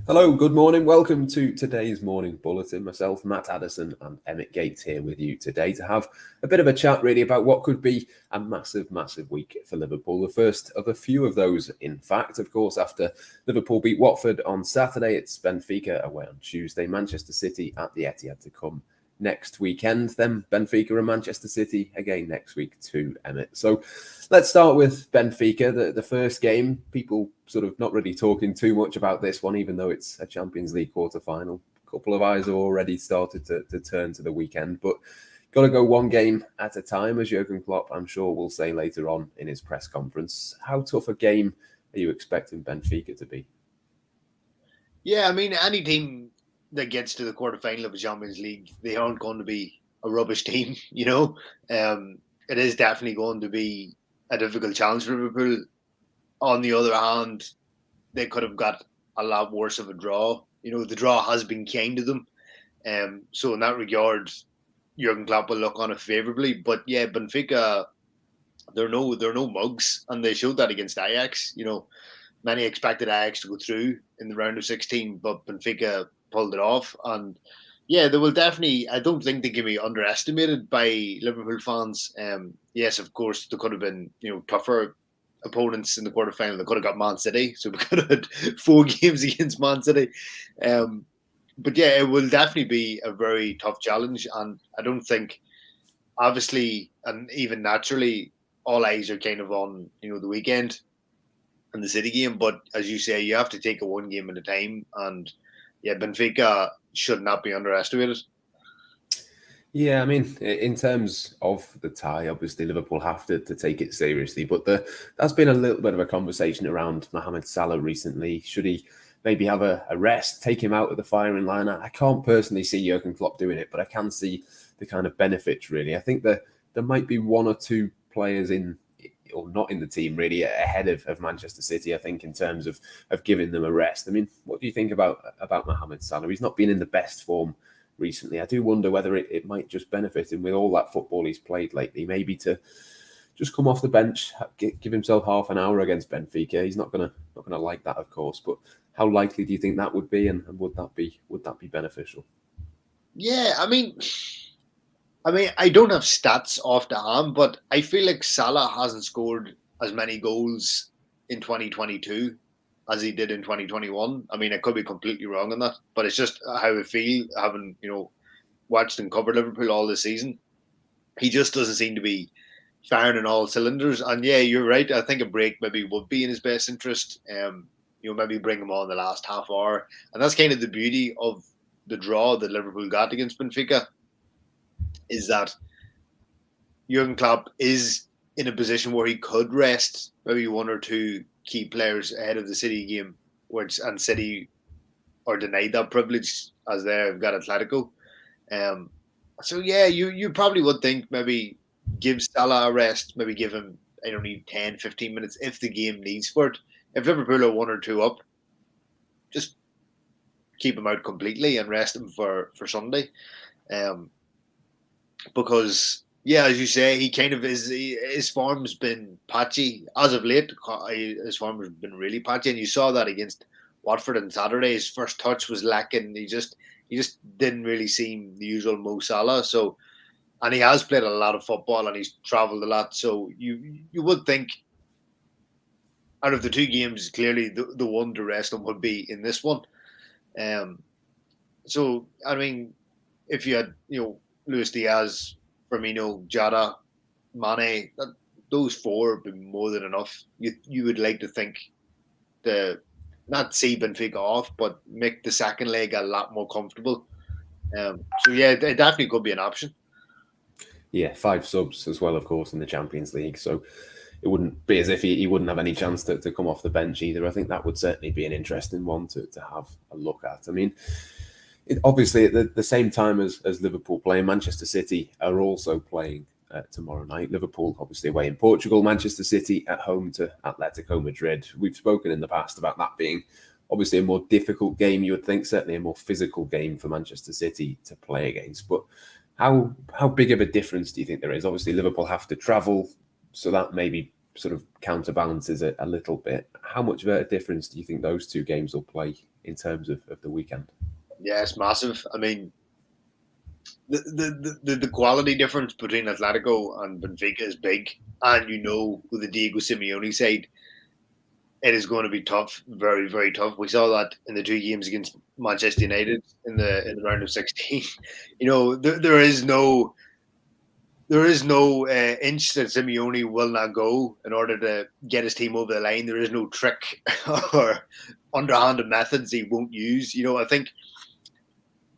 Hello, good morning. Welcome to today's morning bulletin. Myself, Matt Addison, and Emmet Gates here with you today to have a bit of a chat really about what could be a massive week for Liverpool. The first of a few of those, in fact. Of course, after Liverpool beat Watford on Saturday, it's Benfica away on Tuesday, Manchester City at the Etihad to come next weekend, then Benfica and Manchester City again next week too, Emmet. So let's start with Benfica, the first game. People sort of not really talking too much about this one, even though it's a Champions League quarter-final. A couple of eyes have already started to turn to the weekend, but got to go one game at a time, as Jurgen Klopp, I'm sure, will say later on in his press conference. How tough a game are you expecting Benfica to be? Yeah, I mean, any team that gets to the quarterfinal of the Champions League, they aren't going to be a rubbish team, It is definitely going to be a difficult challenge for Liverpool. On the other hand, they could have got a lot worse of a draw. The draw has been kind to them. So in that regard, Jurgen Klopp will look on it favourably. But yeah, Benfica, they're no mugs, and they showed that against Ajax. Many expected Ajax to go through in the round of 16, but Benfica pulled it off. And yeah, they will definitely. I don't think they can be underestimated by Liverpool fans. Yes, of course, there could have been tougher opponents in the quarterfinal. They could have got Man City, so we could have had 4 games against Man City. But yeah, it will definitely be a very tough challenge, and I don't think, obviously, and even naturally, all eyes are kind of on the weekend and the City game. But as you say, you have to take it one game at a time, and yeah, Benfica should not be underestimated. Yeah, I mean, in terms of the tie, obviously Liverpool have to take it seriously. But that's been a little bit of a conversation around Mohamed Salah recently. Should he maybe have a rest, take him out of the firing line? I can't personally see Jurgen Klopp doing it, but I can see the kind of benefits, really. I think that there might be one or two players in or not in the team really ahead of Manchester City, I think, in terms of giving them a rest. I mean, what do you think about Mohamed Salah? He's not been in the best form recently. I do wonder whether it might just benefit him with all that football he's played lately, maybe to just come off the bench, give himself half an hour against Benfica. He's not gonna like that, of course, but how likely do you think that would be, and would that be beneficial? Yeah, I mean, I don't have stats off the arm, but I feel like Salah hasn't scored as many goals in 2022 as he did in 2021. I mean, I could be completely wrong on that, but it's just how I feel having watched and covered Liverpool all this season. He just doesn't seem to be firing in all cylinders. And yeah, you're right. I think a break maybe would be in his best interest. Maybe bring him on the last half hour, and that's kind of the beauty of the draw that Liverpool got against Benfica, is that Jurgen Klopp is in a position where he could rest maybe one or two key players ahead of the City game, and City are denied that privilege as they've got Atletico. Um, so yeah, you probably would think maybe give Salah a rest, maybe give him, I don't need 10, 15 minutes if the game needs for it. If Liverpool are one or two up, just keep him out completely and rest him for Sunday. Um, because yeah, as you say, he kind of is. His form's been patchy as of late. His form has been really patchy, and you saw that against Watford on Saturday. His first touch was lacking. He just didn't really seem the usual Mo Salah. So, and he has played a lot of football and he's travelled a lot. So you would think out of the two games, clearly the one to rest him would be in this one. Um, so I mean, if you had Luis Diaz, Firmino, Jota, Mane, those four have been more than enough. You would like to think the not see Benfica off, but make the second leg a lot more comfortable. So yeah, it definitely could be an option. Yeah, 5 subs as well, of course, in the Champions League. So it wouldn't be as if he wouldn't have any chance to come off the bench either. I think that would certainly be an interesting one to have a look at. I mean, obviously, at the same time as Liverpool playing, Manchester City are also playing tomorrow night. Liverpool, obviously, away in Portugal. Manchester City at home to Atletico Madrid. We've spoken in the past about that being obviously a more difficult game, you would think, certainly a more physical game for Manchester City to play against. But how big of a difference do you think there is? Obviously, Liverpool have to travel, so that maybe sort of counterbalances it a little bit. How much of a difference do you think those two games will play in terms of the weekend. Yeah, it's massive. I mean, the quality difference between Atletico and Benfica is big, and with the Diego Simeone side, it is going to be tough, very very tough. We saw that in the 2 games against Manchester United in the round of 16. There is no inch that Simeone will not go in order to get his team over the line. There is no trick or underhanded methods he won't use. I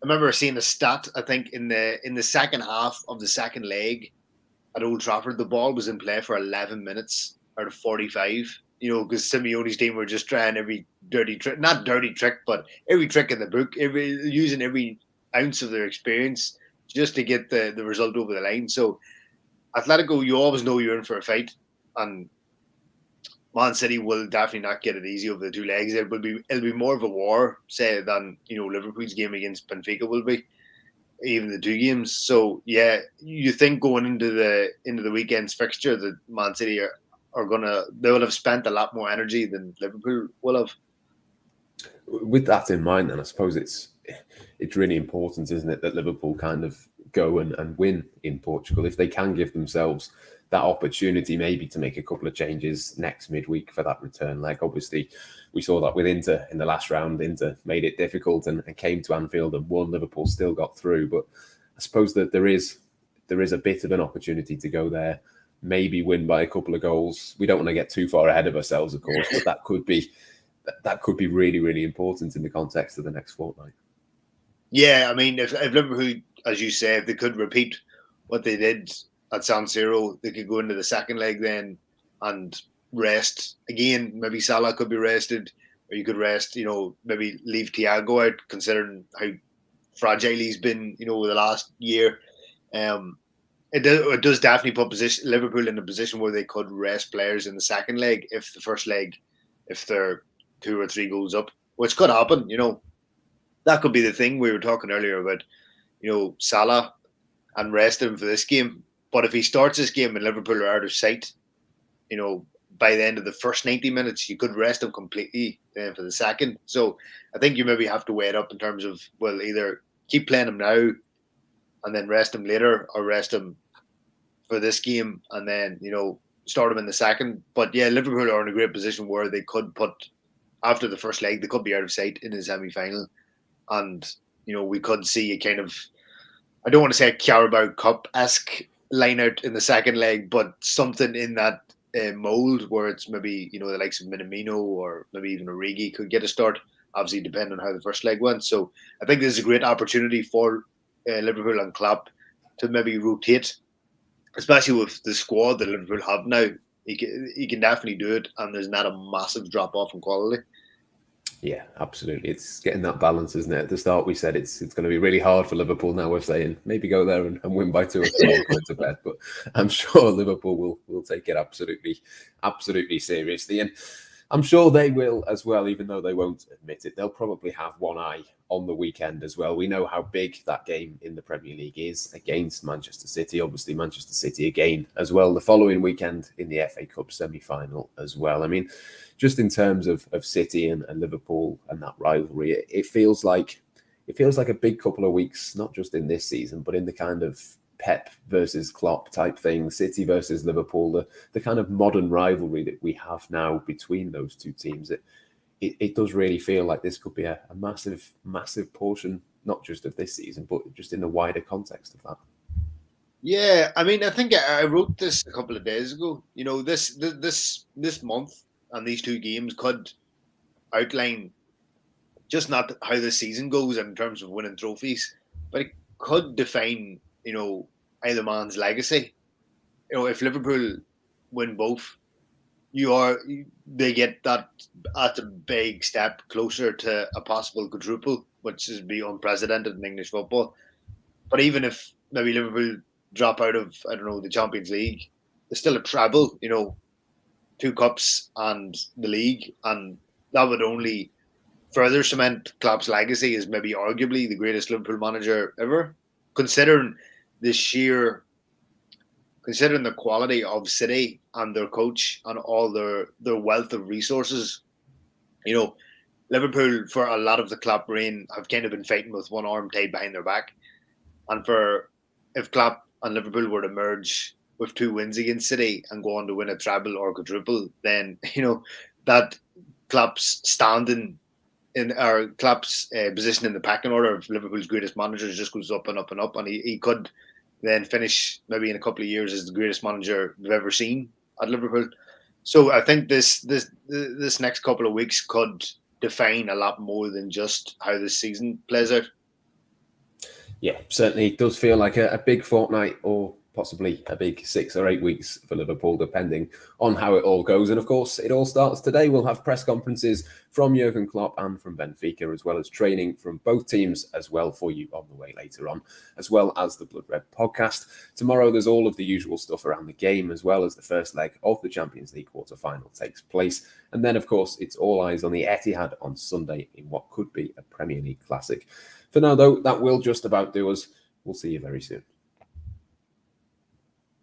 remember seeing a stat. I think in the second half of the second leg at Old Trafford, the ball was in play for 11 minutes out of 45. Because Simeone's team were just trying every dirty trick, not dirty trick, but every trick in the book, using every ounce of their experience just to get the result over the line. So Atletico, you always know you're in for a fight, and Man City will definitely not get it easy over the 2 legs. It'll be more of a war, say, than Liverpool's game against Benfica will be, even the 2 games. So yeah, you think going into the weekend's fixture that Man City they will have spent a lot more energy than Liverpool will have. With that in mind, then I suppose it's really important, isn't it, that Liverpool kind of go and win in Portugal if they can give themselves that opportunity, maybe to make a couple of changes next midweek for that return leg. Obviously, we saw that with Inter in the last round. Inter made it difficult and came to Anfield and won. Liverpool still got through, but I suppose that there is a bit of an opportunity to go there, maybe win by a couple of goals. We don't want to get too far ahead of ourselves, of course, but that could be really, really important in the context of the next fortnight. Yeah, I mean, if Liverpool, as you say, if they could repeat what they did at San Siro, they could go into the second leg then and rest again. Maybe Salah could be rested, or you could rest. Maybe leave Thiago out, considering how fragile he's been. The last year. It does definitely put Liverpool in a position where they could rest players in the second leg if the first leg, if they're 2 or 3 goals up, which could happen. That could be the thing we were talking earlier about. Salah and rest him for this game. But if he starts this game and Liverpool are out of sight, by the end of the first 90 minutes, you could rest him completely then for the second. So I think you maybe have to weigh it up in terms of, well, either keep playing him now and then rest him later, or rest him for this game and then, start him in the second. But yeah, Liverpool are in a great position where they could put, after the first leg, they could be out of sight in the semi-final. And, we could see a kind of, I don't want to say a Carabao Cup-esque line out in the second leg, but something in that mould where it's maybe, the likes of Minamino or maybe even Origi could get a start, obviously depending on how the first leg went. So I think this is a great opportunity for Liverpool and Klopp to maybe rotate, especially with the squad that Liverpool have now. He can definitely do it, and there's not a massive drop-off in quality. Yeah, absolutely. It's getting that balance, isn't it? At the start, we said it's going to be really hard for Liverpool. Now we're saying maybe go there and win by 2 or 3 and go into bed. But I'm sure Liverpool will take it absolutely seriously. And I'm sure they will as well, even though they won't admit it. They'll probably have one eye on the weekend as well. We know how big that game in the Premier League is against Manchester City. Obviously, Manchester City again as well the following weekend in the FA Cup semi-final as well. I mean, just in terms of City and Liverpool and that rivalry, it feels like a big couple of weeks, not just in this season, but in the kind of Pep versus Klopp type thing, City versus Liverpool, the kind of modern rivalry that we have now between those two teams. It does really feel like this could be a massive portion, not just of this season, but just in the wider context of that. Yeah, I mean, I think I wrote this a couple of days ago. This month and these 2 games could outline just not how the season goes in terms of winning trophies, but it could define, either man's legacy. If Liverpool win both, they get that at a big step closer to a possible quadruple, which is be unprecedented in English football. But even if maybe Liverpool drop out of, I don't know, the Champions League, there's still a treble, 2 cups and the league, and that would only further cement Klopp's legacy as maybe arguably the greatest Liverpool manager ever, considering the quality of City and their coach and all their wealth of resources. Liverpool, for a lot of the Klopp reign, have kind of been fighting with one arm tied behind their back. And if Klopp and Liverpool were to merge with 2 wins against City and go on to win a treble or quadruple, then that Klopp's standing in our Klopp's position in the pecking order of Liverpool's greatest managers just goes up and up and up, and he could then finish maybe in a couple of years as the greatest manager we've ever seen at Liverpool. So I think this next couple of weeks could define a lot more than just how this season plays out. Yeah, certainly it does feel like a big fortnight, or possibly a big 6 or 8 weeks for Liverpool, depending on how it all goes. And of course, it all starts today. We'll have press conferences from Jurgen Klopp and from Benfica, as well as training from both teams as well for you on the way later on, as well as the Blood Red podcast. Tomorrow, there's all of the usual stuff around the game, as well as the first leg of the Champions League quarter-final takes place. And then, of course, it's all eyes on the Etihad on Sunday in what could be a Premier League classic. For now, though, that will just about do us. We'll see you very soon.